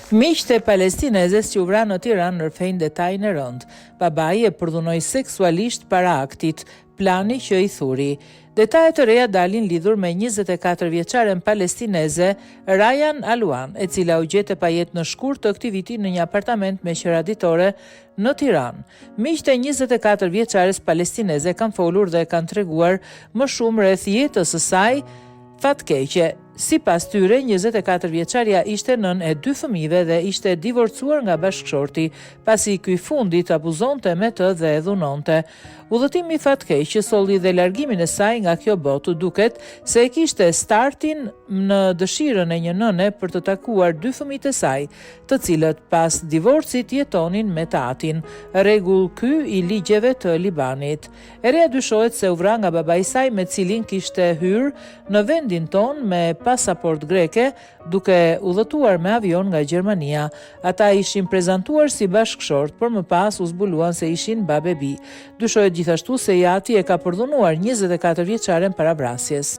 Miqtë e palestinezes që u vranë në Tiranë ndërthejnë detajin e rënd. Babai e përdhunoi seksualisht para aktit, plani që i thuri. Detajet të reja dalin lidhur me 24 vjeçaren palestineze Rayan Aluan, e cila u gjete pa jetë në shkurt të këtij viti në një apartament me qira ditore në Tiranë. Miqtë e 24 vjeçares palestineze kanë folur dhe kanë treguar më shumë rreth jetës së saj fatkeqe. Sipas tyre, 24 vjeçaria ishte nën e 2 fëmijëve dhe ishte divorcuar nga bashkëshorti, pasi ky fundit abuzonte me të dhe e dhunonte. Udhëtimi i fatkeq që solli dhe largimin e saj nga kjo botë, duket se e kishte startin në dëshirën e një nëne për të takuar 2 fëmijët e saj, të cilët pas divorcit jetonin me tatin, rregull ky i ligjeve të Libanit. E reja dyshohet se u vra nga babai i saj, me cilin kishte hyrë në vendin ton me pasaport greke, duke udhëtuar me avion nga Gjermania. Ata ishin prezantuar si bashkëshort, por më pas u zbuluan se ishin babe bi. Dyshohet gjithashtu se Jati e ka përdhunuar 24 vjeçaren para vrasjes.